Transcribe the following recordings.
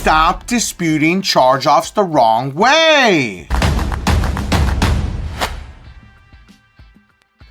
stop disputing charge-offs the wrong way.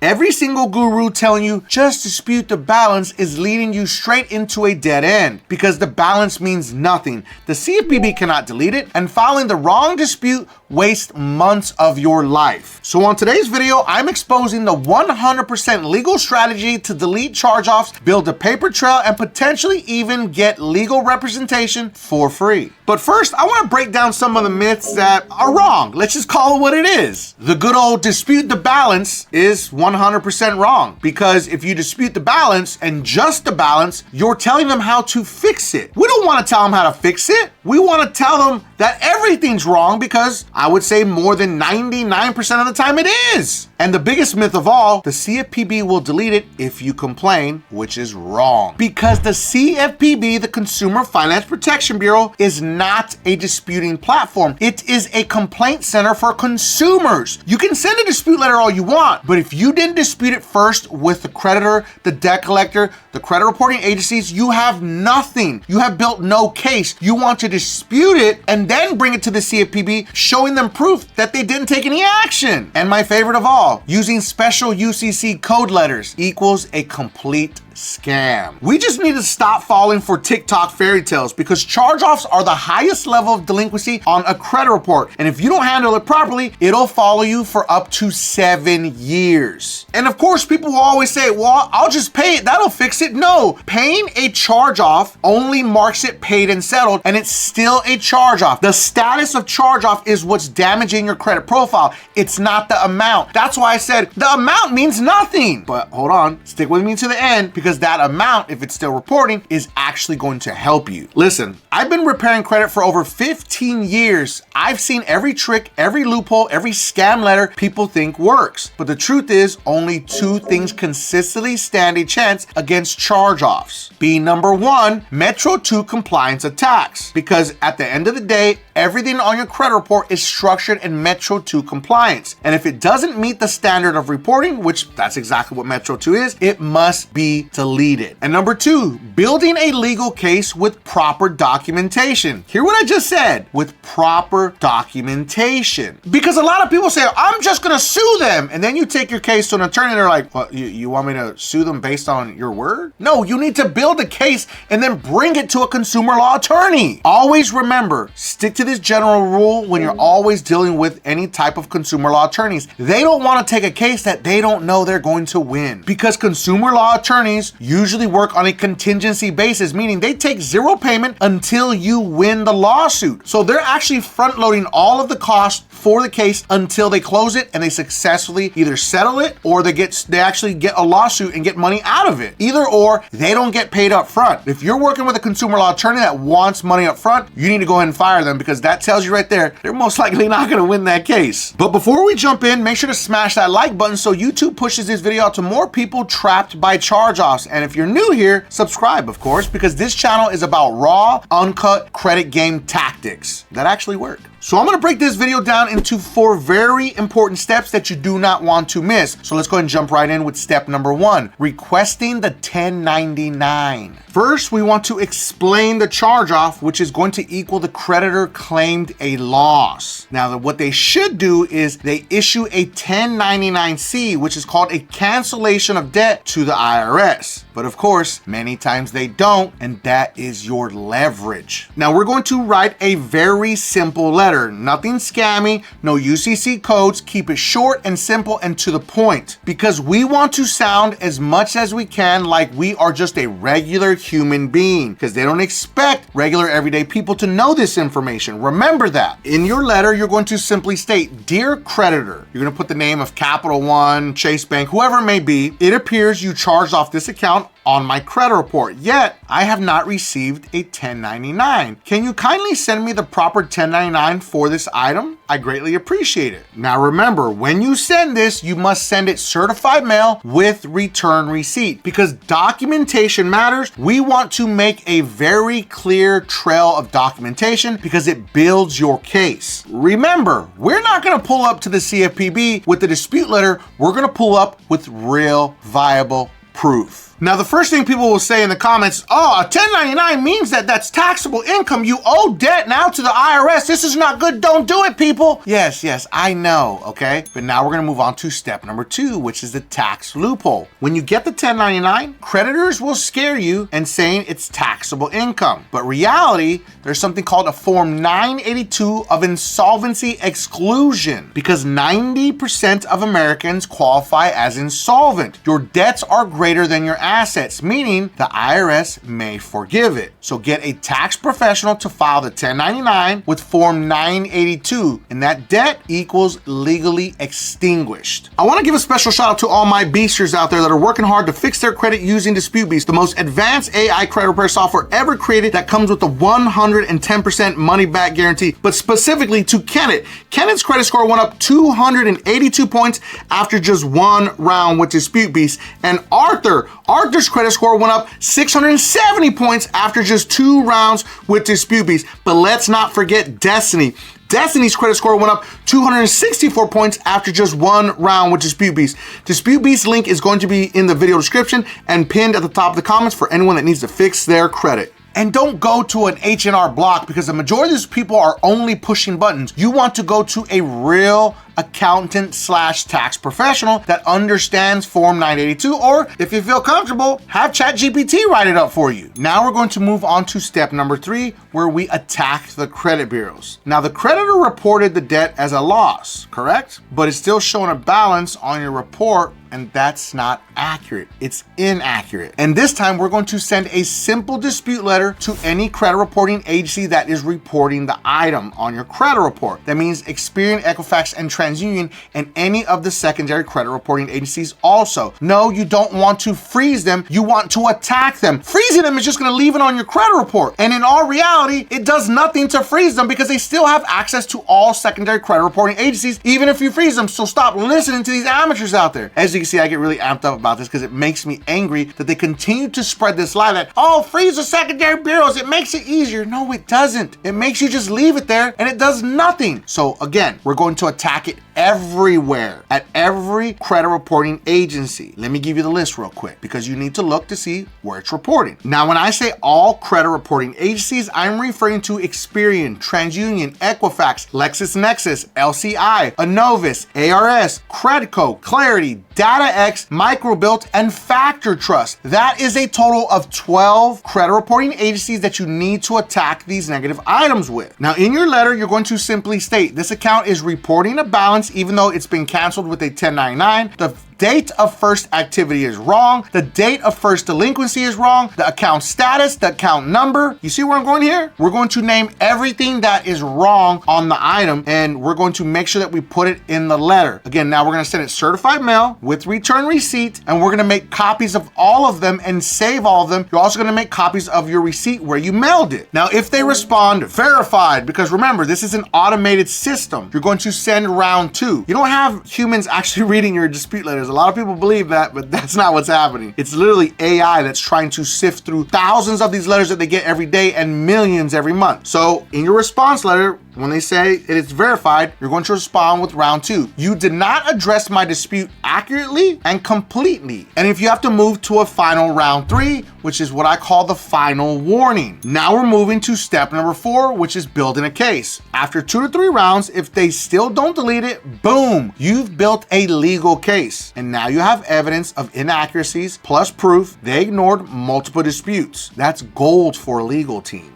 Every single guru telling you just dispute the balance is leading you straight into a dead end because the balance means nothing. The CFPB cannot delete it, and filing the wrong dispute wastes months of your life. So on today's video, I'm exposing the 100% legal strategy to delete charge-offs, build a paper trail, and potentially even get legal representation for free. But first, I want to break down some of the myths that are wrong. Let's just call it what it is. The good old dispute the balance is 100% wrong, because if you dispute the balance and just the balance, you're telling them how to fix it. We don't want to tell them how to fix it. We want to tell them that everything's wrong, because I would say more than 99% of the time it is. And the biggest myth of all, the CFPB will delete it if you complain, which is wrong. Because the CFPB, the Consumer Finance Protection Bureau, is not a disputing platform. It is a complaint center for consumers. You can send a dispute letter all you want, but if you didn't dispute it first with the creditor, the debt collector, the credit reporting agencies, you have nothing. You have built no case. You want to dispute it and then bring it to the CFPB, showing them proof that they didn't take any action. And my favorite of all, using special UCC code letters equals a complete scam. We just need to stop falling for TikTok fairy tales, because charge-offs are the highest level of delinquency on a credit report. And if you don't handle it properly, it'll follow you for up to 7 years. And of course, people will always say, well, I'll just pay it. That'll fix it. No, paying a charge-off only marks it paid and settled, and it's still a charge-off. The status of charge-off is what's damaging your credit profile. It's not the amount. That's why I said the amount means nothing. But hold on, stick with me to the end, because that amount, if it's still reporting, is actually going to help you. Listen, I've been repairing credit for over 15 years. I've seen every trick, every loophole, every scam letter people think works. But the truth is, only 2 things consistently stand a chance against charge-offs. Being number 1, Metro 2 compliance attacks. Because at the end of the day, everything on your credit report is structured in Metro 2 compliance. And if it doesn't meet the standard of reporting, which that's exactly what Metro 2 is, it must be deleted. And number 2, building a legal case with proper documentation. Hear what I just said, with proper documentation. Because a lot of people say, I'm just gonna sue them. And then you take your case to an attorney and they're like, well, you want me to sue them based on your word? No, you need to build a case and then bring it to a consumer law attorney. Always remember, stick to this general rule when you're always dealing with any type of consumer law attorneys. They don't want to take a case that they don't know they're going to win, because consumer law attorneys usually work on a contingency basis, meaning they take 0 payment until you win the lawsuit. So they're actually front loading all of the costs for the case until they close it and they successfully either settle it, or they actually get a lawsuit and get money out of it. Either or, they don't get paid up front. If you're working with a consumer law attorney that wants money up front, you need to go ahead and fire them, because that tells you right there, they're most likely not going to win that case. But before we jump in, make sure to smash that like button so YouTube pushes this video out to more people trapped by charge-offs. And if you're new here, subscribe, of course, because this channel is about raw, uncut credit game tactics that actually work. So I'm gonna break this video down into 4 very important steps that you do not want to miss. So let's go ahead and jump right in with step number 1, requesting the 1099. First, we want to explain the charge-off, which is going to equal the creditor claimed a loss. Now, what they should do is they issue a 1099-C, which is called a cancellation of debt, to the IRS. But of course, many times they don't, and that is your leverage. Now, we're going to write a very simple letter. Nothing scammy, no UCC codes. Keep it short and simple and to the point, because we want to sound as much as we can like we are just a regular human being, because they don't expect regular everyday people to know this information. Remember that. In your letter, you're going to simply state, "Dear creditor," you're going to put the name of Capital One, Chase Bank, whoever it may be. "It appears you charged off this account on my credit report, yet I have not received a 1099. Can you kindly send me the proper 1099 for this item? I greatly appreciate it." Now remember, when you send this, you must send it certified mail with return receipt, because documentation matters. We want to make a very clear trail of documentation because it builds your case. Remember, we're not gonna pull up to the CFPB with the dispute letter. We're gonna pull up with real, viable proof. Now, the first thing people will say in the comments, oh, a 1099 means that that's taxable income. You owe debt now to the IRS. This is not good. Don't do it, people. Yes, I know, okay? But now we're gonna move on to step number 2, which is the tax loophole. When you get the 1099, creditors will scare you and saying it's taxable income. But reality, there's something called a Form 982 of insolvency exclusion because 90% of Americans qualify as insolvent. Your debts are greater than your assets, meaning the IRS may forgive it. So get a tax professional to file the 1099 with Form 982, and that debt equals legally extinguished. I want to give a special shout out to all my beasters out there that are working hard to fix their credit using Dispute Beast, the most advanced AI credit repair software ever created that comes with a 110% money back guarantee. But specifically to Kenneth. Kenneth's credit score went up 282 points after just one round with Dispute Beast, and Arthur's credit score went up 670 points after just 2 rounds with Dispute Beast. But let's not forget Destiny. Destiny's credit score went up 264 points after just 1 round with Dispute Beast. Dispute Beast link is going to be in the video description and pinned at the top of the comments for anyone that needs to fix their credit. And don't go to an H&R Block because the majority of these people are only pushing buttons. You want to go to a real accountant/tax professional that understands Form 982, or if you feel comfortable, have ChatGPT write it up for you. Now we're going to move on to step number 3, where we attack the credit bureaus. Now the creditor reported the debt as a loss, correct? But it's still showing a balance on your report, and that's not accurate. It's inaccurate. And this time we're going to send a simple dispute letter to any credit reporting agency that is reporting the item on your credit report. That means Experian, Equifax, and TransUnion, and any of the secondary credit reporting agencies also. No, you don't want to freeze them. You want to attack them. Freezing them is just going to leave it on your credit report. And in all reality, it does nothing to freeze them because they still have access to all secondary credit reporting agencies, even if you freeze them. So stop listening to these amateurs out there. As you can see, I get really amped up about this because it makes me angry that they continue to spread this lie that, oh, freeze the secondary bureaus, it makes it easier. No, it doesn't. It makes you just leave it there and it does nothing. So again, we're going to attack it everywhere at every credit reporting agency. Let me give you the list real quick because you need to look to see where it's reporting. Now, when I say all credit reporting agencies, I'm referring to Experian, TransUnion, Equifax, LexisNexis, LCI, Inovis, ARS, Creditco, Clarity, DataX, Microbilt, and Factor Trust. That is a total of 12 credit reporting agencies that you need to attack these negative items with. Now, in your letter, you're going to simply state this account is reporting a balance even though it's been canceled with a 1099. The date of first activity is wrong. The date of first delinquency is wrong. The account status, the account number. You see where I'm going here? We're going to name everything that is wrong on the item, and we're going to make sure that we put it in the letter. Again, now we're going to send it certified mail with return receipt, and we're going to make copies of all of them and save all of them. You're also going to make copies of your receipt where you mailed it. Now, if they respond verified, because remember, this is an automated system, you're going to send round 2. You don't have humans actually reading your dispute letters. A lot of people believe that, but that's not what's happening. It's literally AI that's trying to sift through thousands of these letters that they get every day and millions every month. So in your response letter, when they say it's verified, you're going to respond with round 2. You did not address my dispute accurately and completely. And if you have to move to a final round 3, which is what I call the final warning. Now we're moving to step number 4, which is building a case. After 2 to 3 rounds, if they still don't delete it, boom, you've built a legal case. And now you have evidence of inaccuracies plus proof they ignored multiple disputes. That's gold for a legal team.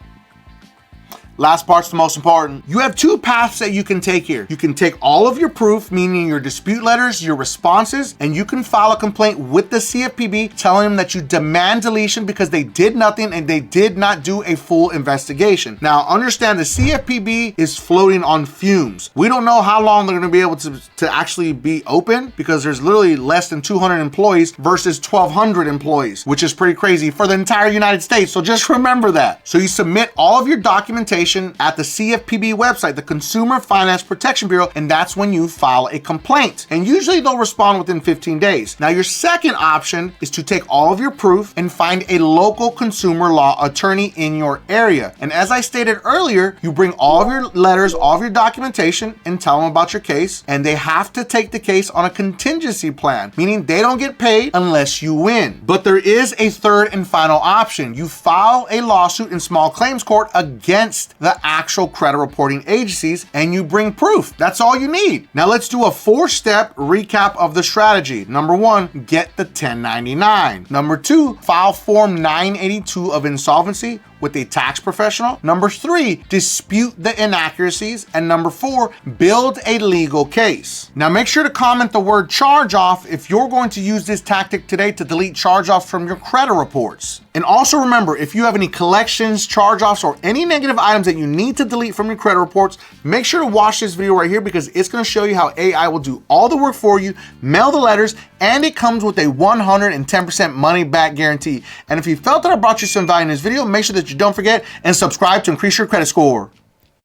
Last part's the most important. You have 2 paths that you can take here. You can take all of your proof, meaning your dispute letters, your responses, and you can file a complaint with the CFPB telling them that you demand deletion because they did nothing and they did not do a full investigation. Now, understand the CFPB is floating on fumes. We don't know how long they're gonna be able to actually be open because there's literally less than 200 employees versus 1,200 employees, which is pretty crazy for the entire United States. So just remember that. So you submit all of your documentation information at the CFPB website, the Consumer Finance Protection Bureau, and that's when you file a complaint. And usually they'll respond within 15 days. Now, your second option is to take all of your proof and find a local consumer law attorney in your area. And as I stated earlier, you bring all of your letters, all of your documentation, and tell them about your case, and they have to take the case on a contingency plan, meaning they don't get paid unless you win. But there is a third and final option. You file a lawsuit in small claims court against the actual credit reporting agencies, and you bring proof. That's all you need. Now let's do a 4-step recap of the strategy. Number 1, get the 1099. Number 2, file Form 982 of insolvency with a tax professional. Number 3, dispute the inaccuracies. And number 4, build a legal case. Now make sure to comment the word charge off if you're going to use this tactic today to delete charge-offs from your credit reports. And also remember, if you have any collections, charge-offs, or any negative items that you need to delete from your credit reports, make sure to watch this video right here because it's going to show you how AI will do all the work for you, mail the letters, and it comes with a 110% money back guarantee. And if you felt that I brought you some value in this video, make sure that you don't forget and subscribe to increase your credit score.